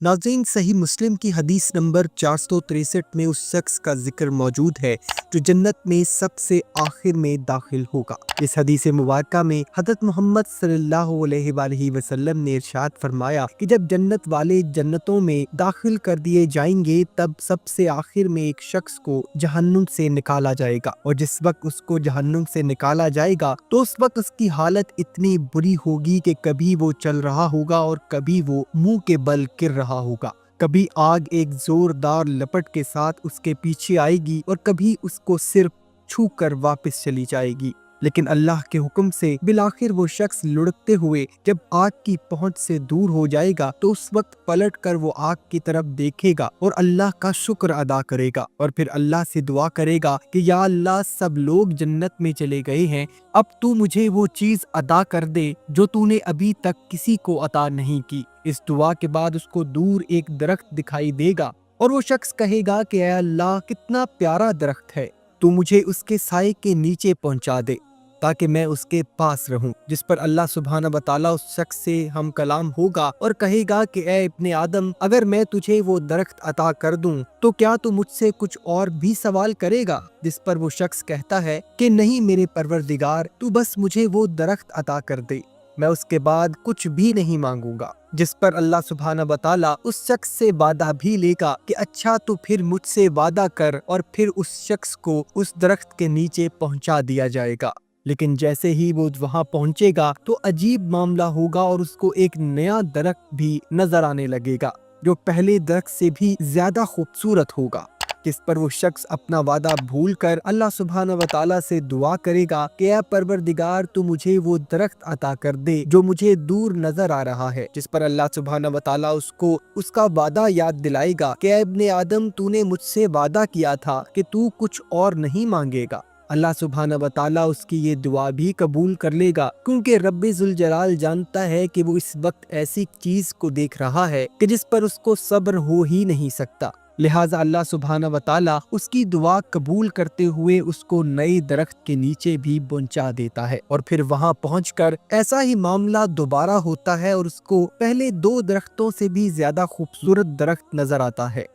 नाज़रीन, सही मुस्लिम की हदीस नंबर 463 में उस शख्स का जिक्र मौजूद है जो जन्नत में सबसे आखिर में दाखिल होगा। इस हदीस मुबारक में हज़रत मोहम्मद सल्लल्लाहु अलैहि वसल्लम ने इरशाद फरमाया कि जब जन्नत वाले जन्नतों में दाखिल कर दिए जाएंगे तब सबसे आखिर में एक शख्स को जहन्नुम से निकाला जाएगा, और जिस वक्त उसको जहन्नुम से निकाला जाएगा तो उस वक्त उसकी हालत इतनी बुरी होगी कि कभी वो चल रहा होगा और कभी वो मुंह के बल गिर रहा होगा। कभी आग एक जोरदार लपट के साथ उसके पीछे आएगी और कभी उसको सिर्फ छू कर वापस चली जाएगी। लेकिन अल्लाह के हुक्म से बिलाखिर वो शख्स लुढ़कते हुए जब आग की पहुंच से दूर हो जाएगा तो उस वक्त पलट कर वो आग की तरफ देखेगा और अल्लाह का शुक्र अदा करेगा, और फिर अल्लाह से दुआ करेगा कि या अल्लाह, सब लोग जन्नत में चले गए हैं, अब तू मुझे वो चीज अदा कर दे जो तूने अभी तक किसी को अता नहीं की। इस दुआ के बाद उसको दूर एक दरख्त दिखाई देगा और वो शख्स कहेगा कि ऐ अल्लाह, कितना प्यारा दरख्त है, तू मुझे उसके साए के नीचे पहुंचा दे ताकि मैं उसके पास रहूं। जिस पर अल्लाह सुब्हाना व तआला उस शख्स से हम कलाम होगा और कहेगा कि ऐ इब्ने आदम, अगर मैं तुझे वो दरख्त अता कर दूं तो क्या तू मुझसे कुछ और भी सवाल करेगा? जिस पर वो शख्स कहता है कि नहीं मेरे परवरदिगार, तू बस मुझे वो दरख्त अता कर दे, मैं उसके बाद कुछ भी नहीं मांगूंगा। जिस पर अल्लाह सुब्हाना व तआला उस शख्स से वादा भी लेगा कि अच्छा तो फिर मुझसे वादा कर, और फिर उस शख्स को उस दरख्त के नीचे पहुंचा दिया जाएगा। लेकिन जैसे ही वो वहां पहुंचेगा तो अजीब मामला होगा और उसको एक नया दरख्त भी नजर आने लगेगा जो पहले दरख्त से भी ज्यादा खूबसूरत होगा। जिस पर वो शख्स अपना वादा भूलकर अल्लाह सुब्हाना व तआला से दुआ करेगा कि ऐ परवरदिगार, तू मुझे वो दरख्त अता कर दे जो मुझे दूर नजर आ रहा है। जिस पर अल्लाह सुब्हाना व तआला उसको उसका वादा याद दिलाएगा कि ऐ इब्ने आदम, तूने मुझसे वादा किया था कि तू कुछ और नहीं मांगेगा। अल्लाह सुब्हाना व तआला उसकी ये दुआ भी कबूल कर लेगा, क्योंकि रब्बे जुल जलाल जानता है कि वो इस वक्त ऐसी चीज को देख रहा है कि जिस पर उसको सब्र हो ही नहीं सकता। लिहाजा अल्लाह सुब्हाना व तआला उसकी दुआ कबूल करते हुए उसको नए दरख्त के नीचे भी पहुंचा देता है, और फिर वहां पहुंचकर ऐसा ही मामला दोबारा होता है और उसको पहले दो दरख्तों से भी ज्यादा खूबसूरत दरख्त नजर आता है,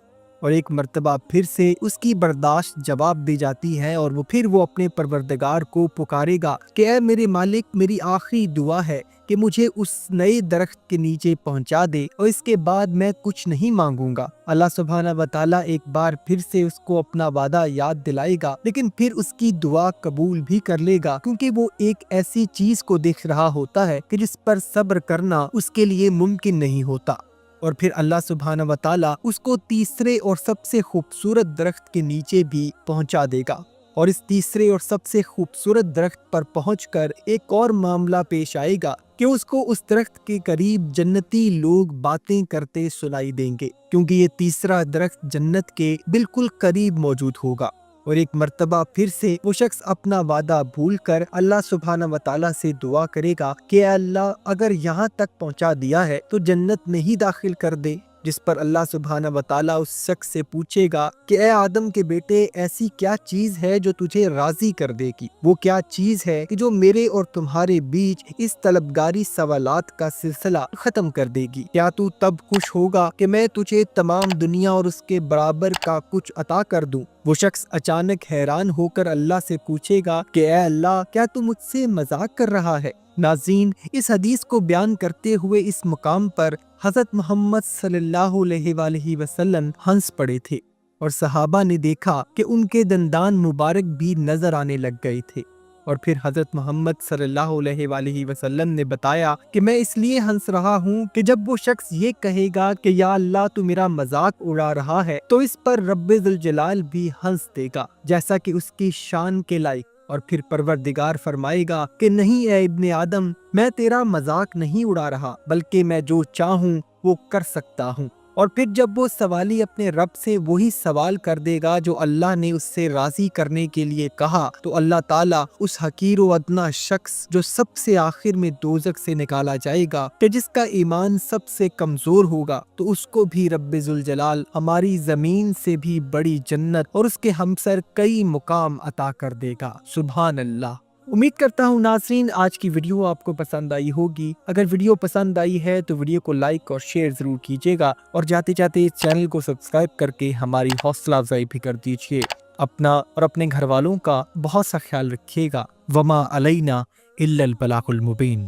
और एक मर्तबा फिर से उसकी बर्दाश्त जवाब दे जाती है और वो अपने परवरदिगार को पुकारेगा कि ऐ मेरे मालिक, मेरी आखिरी दुआ है कि मुझे उस नए दरख्त के नीचे पहुंचा दे और इसके बाद मैं कुछ नहीं मांगूंगा। अल्लाह सुब्हाना व तआला एक बार फिर से उसको अपना वादा याद दिलाएगा, लेकिन फिर उसकी दुआ कबूल भी कर लेगा, क्योंकि वो एक ऐसी चीज को देख रहा होता है कि जिस पर सब्र करना उसके लिए मुमकिन नहीं होता। और फिर अल्लाह सुब्हाना व तआला उसको तीसरे और सबसे खूबसूरत दरख्त के नीचे भी पहुंचा देगा, और इस तीसरे और सबसे खूबसूरत दरख्त पर पहुंचकर एक और मामला पेश आएगा कि उसको उस दरख्त के करीब जन्नती लोग बातें करते सुनाई देंगे, क्योंकि ये तीसरा दरख्त जन्नत के बिल्कुल करीब मौजूद होगा। और एक मर्तबा फिर से वो शख्स अपना वादा भूलकर अल्लाह सुब्हाना व तआला से दुआ करेगा कि अल्लाह, अगर यहाँ तक पहुँचा दिया है तो जन्नत में ही दाखिल कर दे। जिस पर अल्लाह सुब्हाना व तआला उस शख्स से पूछेगा कि ऐ आदम के बेटे, ऐसी क्या चीज है जो तुझे राजी कर देगी? वो क्या चीज है कि जो मेरे और तुम्हारे बीच इस तलबगारी सवालात का सिलसिला खत्म कर देगी? क्या तू तब खुश होगा कि मैं तुझे तमाम दुनिया और उसके बराबर का कुछ अता कर दूं? वो शख्स अचानक हैरान होकर अल्लाह से पूछेगा कि ऐ अल्लाह, क्या तू मुझसे मजाक कर रहा है? नाज़रीन, इस हदीस को बयान करते हुए इस मुकाम पर हज़रत मोहम्मद सल्लल्लाहु अलैहि वसल्लम हंस पड़े थे, और सहाबा ने देखा कि उनके दंदान मुबारक भी नजर आने लग गए थे। और फिर हज़रत मोहम्मद सल्लल्लाहु अलैहि वसल्लम ने बताया कि मैं इसलिए हंस रहा हूँ कि जब वो शख्स ये कहेगा कि या अल्लाह, तू मेरा मजाक उड़ा रहा है, तो इस पर रब्बे जुल जलाल भी हंस देगा जैसा कि उसकी शान के लायक। और फिर परवरदिगार फरमाएगा कि नहीं ऐ इब्ने आदम, मैं तेरा मजाक नहीं उड़ा रहा, बल्कि मैं जो चाहूँ वो कर सकता हूँ। और फिर जब वो सवाली अपने रब से वही सवाल कर देगा जो अल्लाह ने उससे राजी करने के लिए कहा, तो अल्लाह ताला उस हकीर व अदना शख्स जो सबसे आखिर में दोज़ख से निकाला जाएगा, कि जिसका ईमान सबसे कमजोर होगा, तो उसको भी रब्बे जुल जलाल हमारी जमीन से भी बड़ी जन्नत और उसके हमसर कई मुकाम अता कर देगा। सुभान अल्लाह। امید کرتا ہوں ناظرین آج کی ویڈیو آپ کو پسند آئی ہوگی۔ اگر ویڈیو پسند آئی ہے تو ویڈیو کو لائک اور شیئر ضرور کیجیے گا، اور جاتے جاتے اس چینل کو سبسکرائب کر کے ہماری حوصلہ افزائی بھی کر دیجیے۔ اپنا اور اپنے گھر والوں کا بہت سا خیال رکھیے گا۔ وما علینا الا البلاغ المبین۔